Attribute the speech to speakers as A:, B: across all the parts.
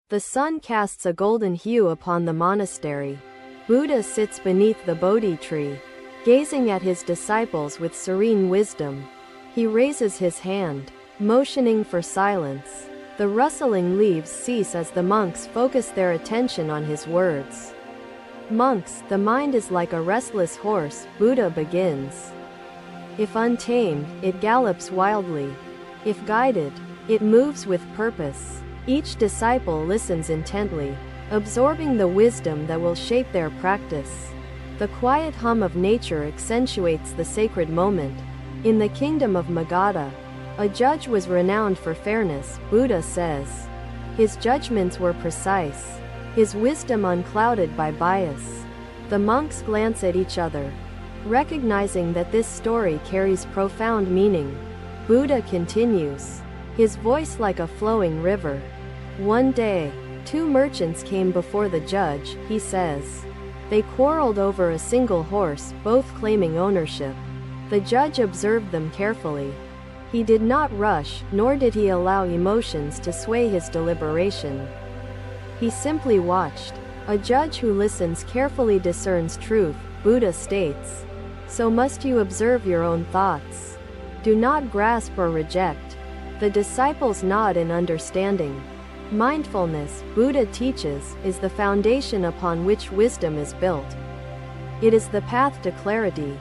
A: The sun casts a golden hue upon the monastery. Buddha sits beneath the Bodhi tree, gazing at his disciples with serene wisdom. He raises his hand, motioning for silence. The rustling leaves cease as the monks focus their attention on his words. Monks, the mind is like a restless horse, Buddha begins. If untamed, it gallops wildly. If guided, it moves with purpose. Each disciple listens intently, absorbing the wisdom that will shape their practice. The quiet hum of nature accentuates the sacred moment. In the kingdom of Magadha, a judge was renowned for fairness, Buddha says. His judgments were precise, his wisdom unclouded by bias. The monks glance at each other, recognizing that this story carries profound meaning. Buddha continues, his voice like a flowing river. One day, two merchants came before the judge, he says. They quarreled over a single horse, both claiming ownership. The judge observed them carefully. He did not rush, nor did he allow emotions to sway his deliberation. He simply watched. A judge who listens carefully discerns truth, Buddha states. So must you observe your own thoughts. Do not grasp or reject. The disciples nod in understanding. Mindfulness, Buddha teaches, is the foundation upon which wisdom is built. It is the path to clarity.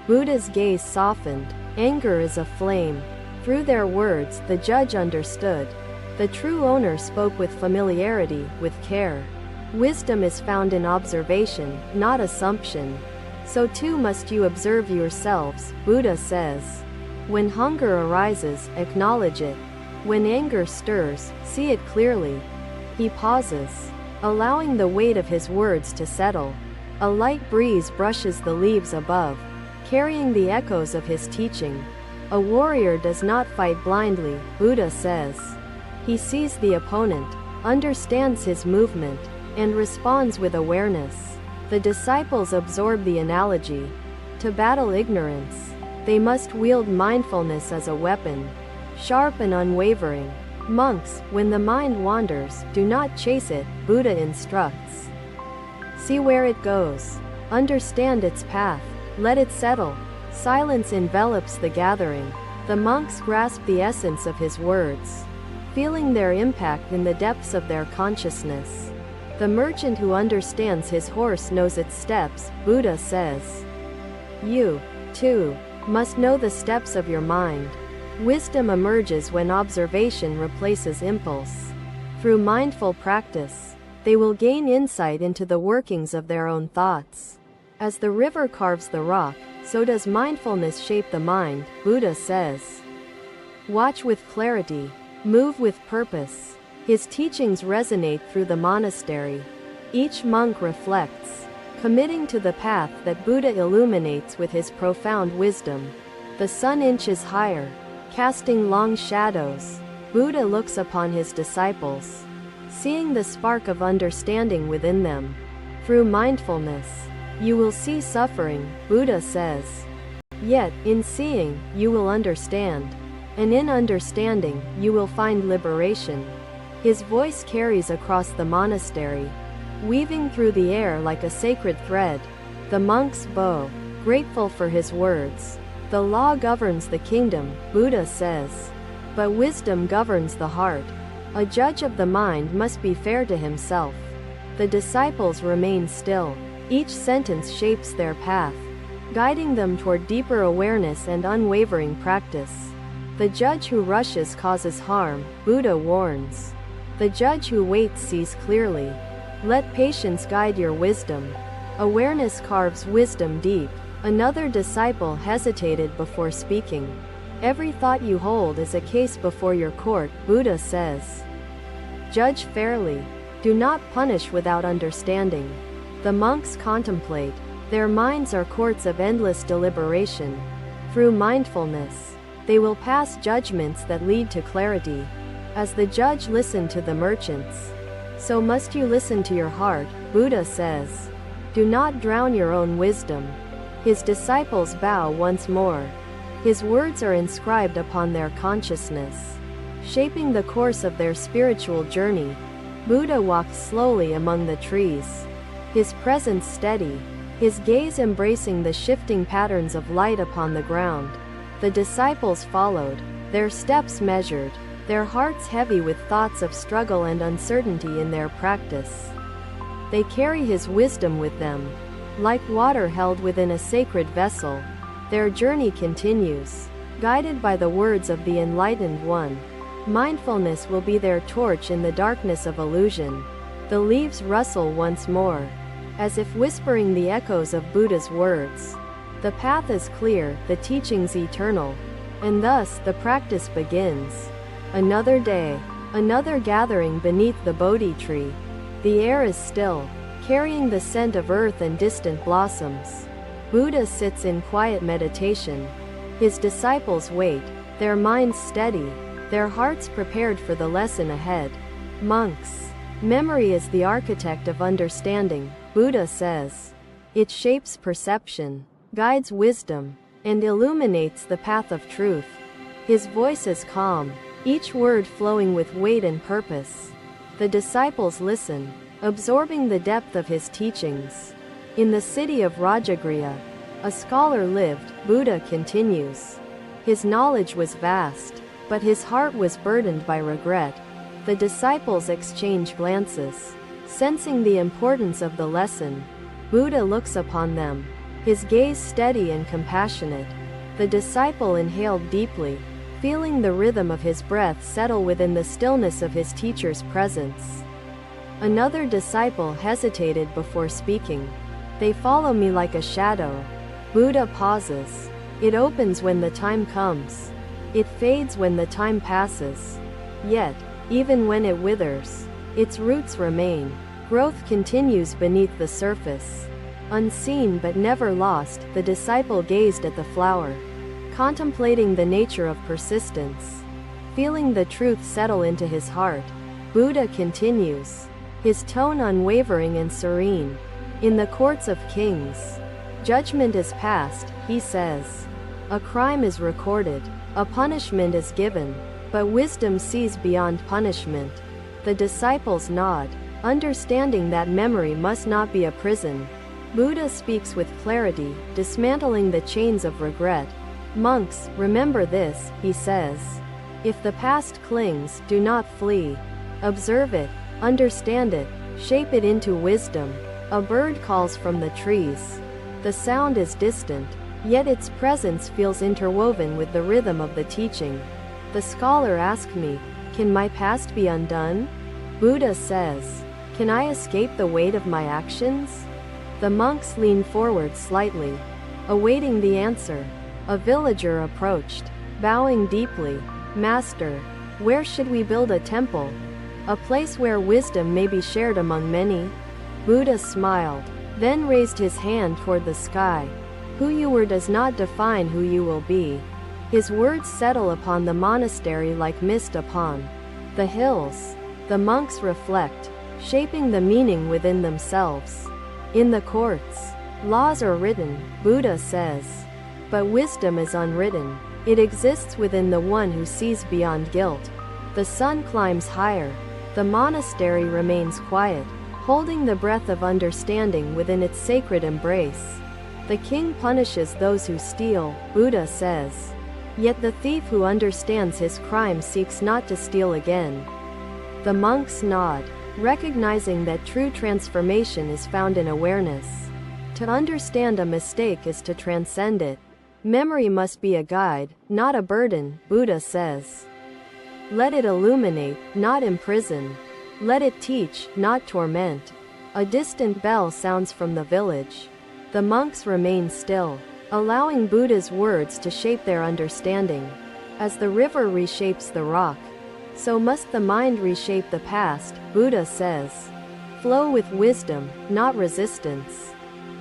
A: Buddha's gaze softened. Anger is a flame. Through their words, the judge understood. The true owner spoke with familiarity, with care. Wisdom is found in observation, not assumption. So too must you observe yourselves, Buddha says. When hunger arises, acknowledge it. When anger stirs, see it clearly. He pauses, allowing the weight of his words to settle. A light breeze brushes the leaves above, carrying the echoes of his teaching. A warrior does not fight blindly, Buddha says. He sees the opponent, understands his movement, and responds with awareness. The disciples absorb the analogy. To battle ignorance, they must wield mindfulness as a weapon, sharp and unwavering. Monks, when the mind wanders, do not chase it, Buddha instructs. See where it goes. Understand its path. Let it settle. Silence envelops the gathering. The monks grasp the essence of his words, feeling their impact in the depths of their consciousness. The merchant who understands his horse knows its steps, Buddha says. You, too, must know the steps of your mind. Wisdom emerges when observation replaces impulse. Through mindful practice, they will gain insight into the workings of their own thoughts. As the river carves the rock, so does mindfulness shape the mind, Buddha says. Watch with clarity, move with purpose. His teachings resonate through the monastery. Each monk reflects, committing to the path that Buddha illuminates with his profound wisdom. The sun inches higher, casting long shadows. Buddha looks upon his disciples, seeing the spark of understanding within them. Through mindfulness, you will see suffering, Buddha says. Yet, in seeing, you will understand. And in understanding, you will find liberation. His voice carries across the monastery, weaving through the air like a sacred thread. The monks bow, grateful for his words. The law governs the kingdom, Buddha says. But wisdom governs the heart. A judge of the mind must be fair to himself. The disciples remain still. Each sentence shapes their path, guiding them toward deeper awareness and unwavering practice. The judge who rushes causes harm, Buddha warns. The judge who waits sees clearly. Let patience guide your wisdom. Awareness carves wisdom deep. Another disciple hesitated before speaking. Every thought you hold is a case before your court, Buddha says. Judge fairly. Do not punish without understanding. The monks contemplate. Their minds are courts of endless deliberation. Through mindfulness, they will pass judgments that lead to clarity. As the judge listened to the merchants, so must you listen to your heart, Buddha says. Do not drown your own wisdom. His disciples bow once more. His words are inscribed upon their consciousness, shaping the course of their spiritual journey. Buddha walks slowly among the trees, his presence steady, his gaze embracing the shifting patterns of light upon the ground. The disciples followed, their steps measured, their hearts heavy with thoughts of struggle and uncertainty in their practice. They carry his wisdom with them, like water held within a sacred vessel. Their journey continues, guided by the words of the enlightened one. Mindfulness will be their torch in the darkness of illusion. The leaves rustle once more, as if whispering the echoes of Buddha's words. The path is clear, the teachings eternal, and thus the practice begins. Another day, another gathering beneath the Bodhi tree. The air is still, carrying the scent of earth and distant blossoms. Buddha sits in quiet meditation. His disciples wait, their minds steady, their hearts prepared for the lesson ahead. Monks. Memory is the architect of understanding, Buddha says. It shapes perception, guides wisdom, and illuminates the path of truth. His voice is calm, each word flowing with weight and purpose. The disciples listen, absorbing the depth of his teachings. In the city of Rajagriha, a scholar lived, Buddha continues. His knowledge was vast, but his heart was burdened by regret. The disciples exchange glances, sensing the importance of the lesson. Buddha looks upon them, his gaze steady and compassionate. The disciple inhaled deeply, feeling the rhythm of his breath settle within the stillness of his teacher's presence. Another disciple hesitated before speaking. They follow me like a shadow. Buddha pauses. It opens when the time comes. It fades when the time passes. Yet, even when it withers, its roots remain. Growth continues beneath the surface. Unseen but never lost, the disciple gazed at the flower, contemplating the nature of persistence. Feeling the truth settle into his heart, Buddha continues, his tone unwavering and serene. In the courts of kings, judgment is passed, he says. A crime is recorded, a punishment is given, but wisdom sees beyond punishment. The disciples nod, understanding that memory must not be a prison. Buddha speaks with clarity, dismantling the chains of regret. Monks, remember this, he says. If the past clings, do not flee. Observe it, understand it, shape it into wisdom. A bird calls from the trees. The sound is distant, yet its presence feels interwoven with the rhythm of the teaching. The scholar asks me, can my past be undone? Buddha says, can I escape the weight of my actions? The monks lean forward slightly, awaiting the answer. A villager approached, bowing deeply. Master, where should we build a temple? A place where wisdom may be shared among many? Buddha smiled, then raised his hand toward the sky. Who you were does not define who you will be. His words settle upon the monastery like mist upon the hills. The monks reflect, shaping the meaning within themselves. In the courts, laws are written, Buddha says. But wisdom is unwritten. It exists within the one who sees beyond guilt. The sun climbs higher. The monastery remains quiet, holding the breath of understanding within its sacred embrace. The king punishes those who steal, Buddha says. Yet the thief who understands his crime seeks not to steal again. The monks nod, recognizing that true transformation is found in awareness. To understand a mistake is to transcend it. Memory must be a guide, not a burden, Buddha says. Let it illuminate, not imprison. Let it teach, not torment. A distant bell sounds from the village. The monks remain still, allowing Buddha's words to shape their understanding. As the river reshapes the rock, so must the mind reshape the past, Buddha says. Flow with wisdom, not resistance.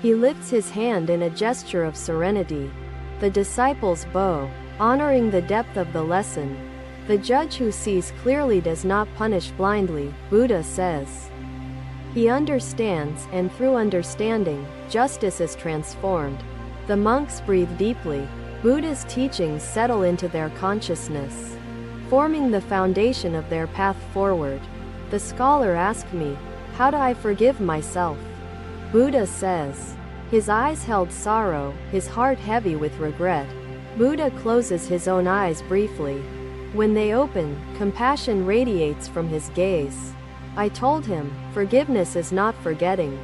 A: He lifts his hand in a gesture of serenity. The disciples bow, honoring the depth of the lesson. The judge who sees clearly does not punish blindly, Buddha says. He understands, and through understanding, justice is transformed. The monks breathe deeply. Buddha's teachings settle into their consciousness, forming the foundation of their path forward. The scholar asked me, how do I forgive myself? Buddha says. His eyes held sorrow, his heart heavy with regret. Buddha closes his own eyes briefly. When they open, compassion radiates from his gaze. I told him, forgiveness is not forgetting.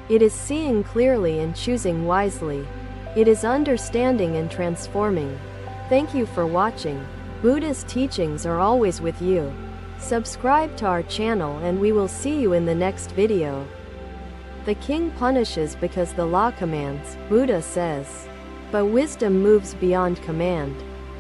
A: It is seeing clearly and choosing wisely. It is understanding and transforming. Thank you for watching. Buddha's teachings are always with you. Subscribe to our channel and we will see you in the next video. The king punishes because the law commands, Buddha says. But wisdom moves beyond command.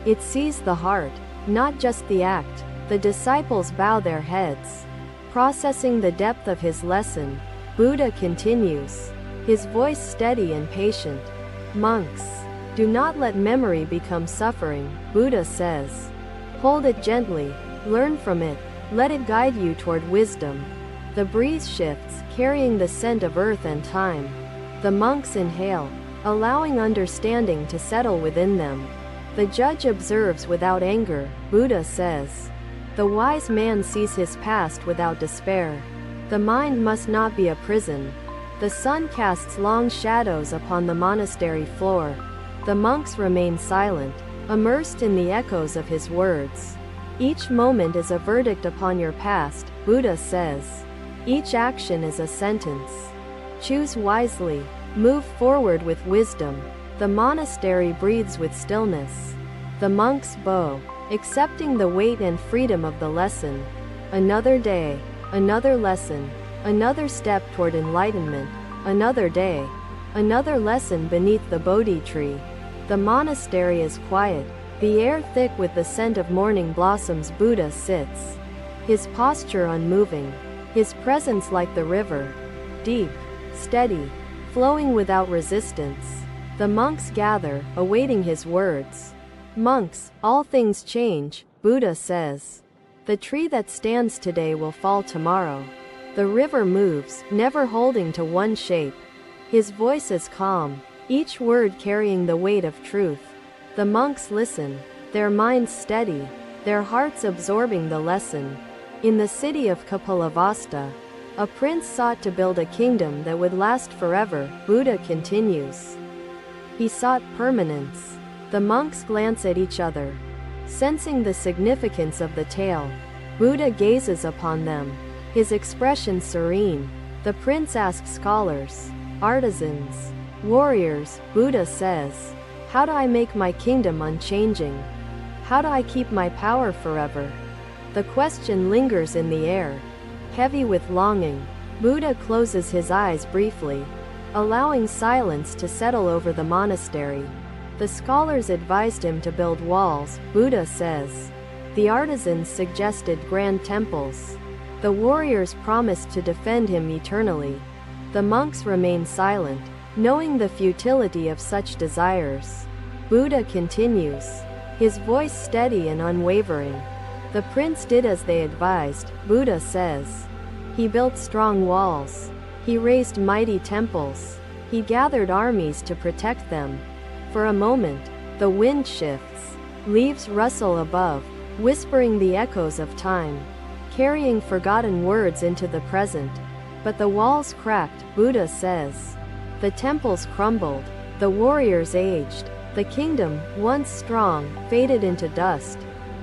A: It sees the heart, not just the act. The disciples bow their heads. Processing the depth of his lesson, Buddha continues, his voice steady and patient. Monks, do not let memory become suffering, Buddha says. Hold it gently, learn from it, let it guide you toward wisdom. The breeze shifts, carrying the scent of earth and time. The monks inhale, allowing understanding to settle within them. The judge observes without anger, Buddha says. The wise man sees his past without despair. The mind must not be a prison. The sun casts long shadows upon the monastery floor. The monks remain silent, immersed in the echoes of his words. Each moment is a verdict upon your past, Buddha says. Each action is a sentence. Choose wisely, move forward with wisdom. The monastery breathes with stillness. The monks bow, accepting the weight and freedom of the lesson. Another day, another lesson, another step toward enlightenment, another day, another lesson beneath the Bodhi tree. The monastery is quiet, the air thick with the scent of morning blossoms. Buddha sits, his posture unmoving, his presence like the river, deep, steady, flowing without resistance. The monks gather, awaiting his words. Monks, all things change, Buddha says. The tree that stands today will fall tomorrow. The river moves, never holding to one shape. His voice is calm, each word carrying the weight of truth. The monks listen, their minds steady, their hearts absorbing the lesson. In the city of Kapilavastu, a prince sought to build a kingdom that would last forever. Buddha continues. He sought permanence. The monks glance at each other, sensing the significance of the tale. Buddha gazes upon them, his expression serene. The prince asks scholars, artisans, warriors. Buddha says, how do I make my kingdom unchanging? How do I keep my power forever? The question lingers in the air, heavy with longing. Buddha closes his eyes briefly, allowing silence to settle over the monastery. The scholars advised him to build walls, Buddha says. The artisans suggested grand temples. The warriors promised to defend him eternally. The monks remain silent, knowing the futility of such desires. Buddha continues, his voice steady and unwavering. The prince did as they advised, Buddha says. He built strong walls. He raised mighty temples. He gathered armies to protect them. For a moment, the wind shifts. Leaves rustle above, whispering the echoes of time, carrying forgotten words into the present. But the walls cracked, Buddha says. The temples crumbled. The warriors aged. The kingdom, once strong, faded into dust.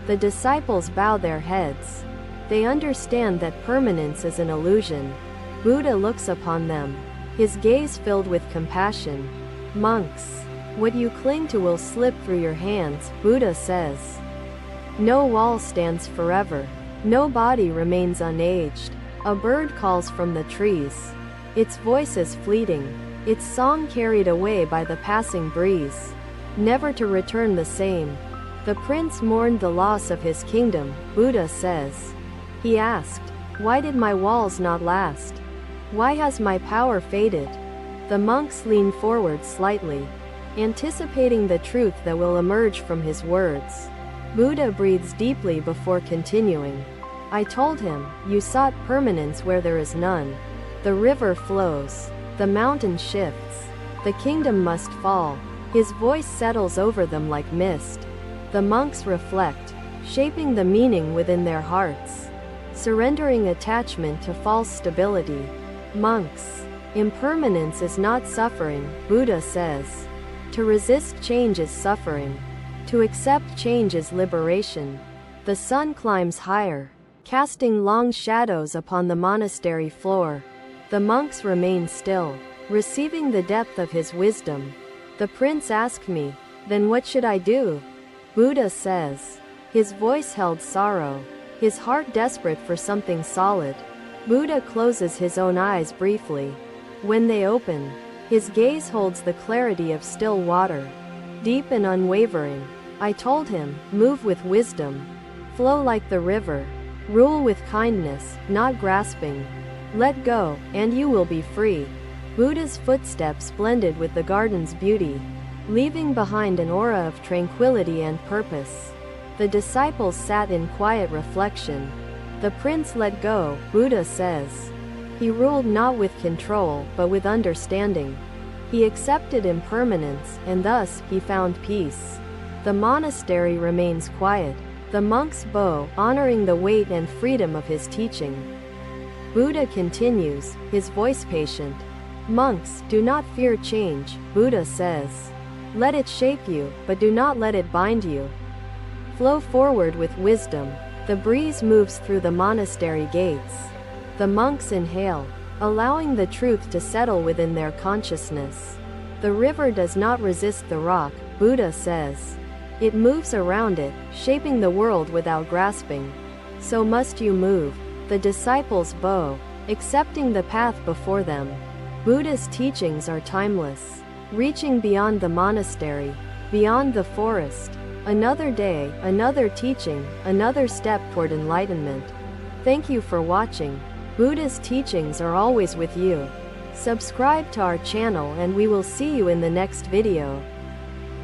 A: The disciples bow their heads. They understand that permanence is an illusion. Buddha looks upon them, his gaze filled with compassion. Monks, what you cling to will slip through your hands, Buddha says. No wall stands forever. No body remains unaged. A bird calls from the trees. Its voice is fleeting, its song carried away by the passing breeze, never to return the same. The prince mourned the loss of his kingdom, Buddha says. He asked, why did my walls not last? Why has my power faded? The monks lean forward slightly, anticipating the truth that will emerge from his words. Buddha breathes deeply before continuing. I told him, you sought permanence where there is none. The river flows. The mountain shifts. The kingdom must fall. His voice settles over them like mist. The monks reflect, shaping the meaning within their hearts. surrendering attachment to false stability. Monks. Impermanence is not suffering, Buddha says. To resist change is suffering. To accept change is liberation. The sun climbs higher, casting long shadows upon the monastery floor. The monks remain still, receiving the depth of his wisdom. The prince asked me, "Then what should I do?" Buddha says. His voice held sorrow, his heart desperate for something solid. Buddha closes his own eyes briefly. When they open, his gaze holds the clarity of still water, deep and unwavering. I told him, "Move with wisdom. Flow like the river. Rule with kindness, not grasping. Let go, and you will be free." Buddha's footsteps blended with the garden's beauty, leaving behind an aura of tranquility and purpose. The disciples sat in quiet reflection. The prince let go, Buddha says. He ruled not with control, but with understanding. He accepted impermanence, and thus, he found peace. The monastery remains quiet. The monks bow, honoring the weight and freedom of his teaching. Buddha continues, his voice patient. "Monks, do not fear change," Buddha says. "Let it shape you, but do not let it bind you. Flow forward with wisdom." The breeze moves through the monastery gates. The monks inhale, allowing the truth to settle within their consciousness. The river does not resist the rock, Buddha says. It moves around it, shaping the world without grasping. So must you move. The disciples bow, accepting the path before them. Buddha's teachings are timeless, reaching beyond the monastery, beyond the forest. Another day, another teaching, another step toward enlightenment. Thank you for watching. Buddha's teachings are always with you. Subscribe to our channel and we will see you in the next video.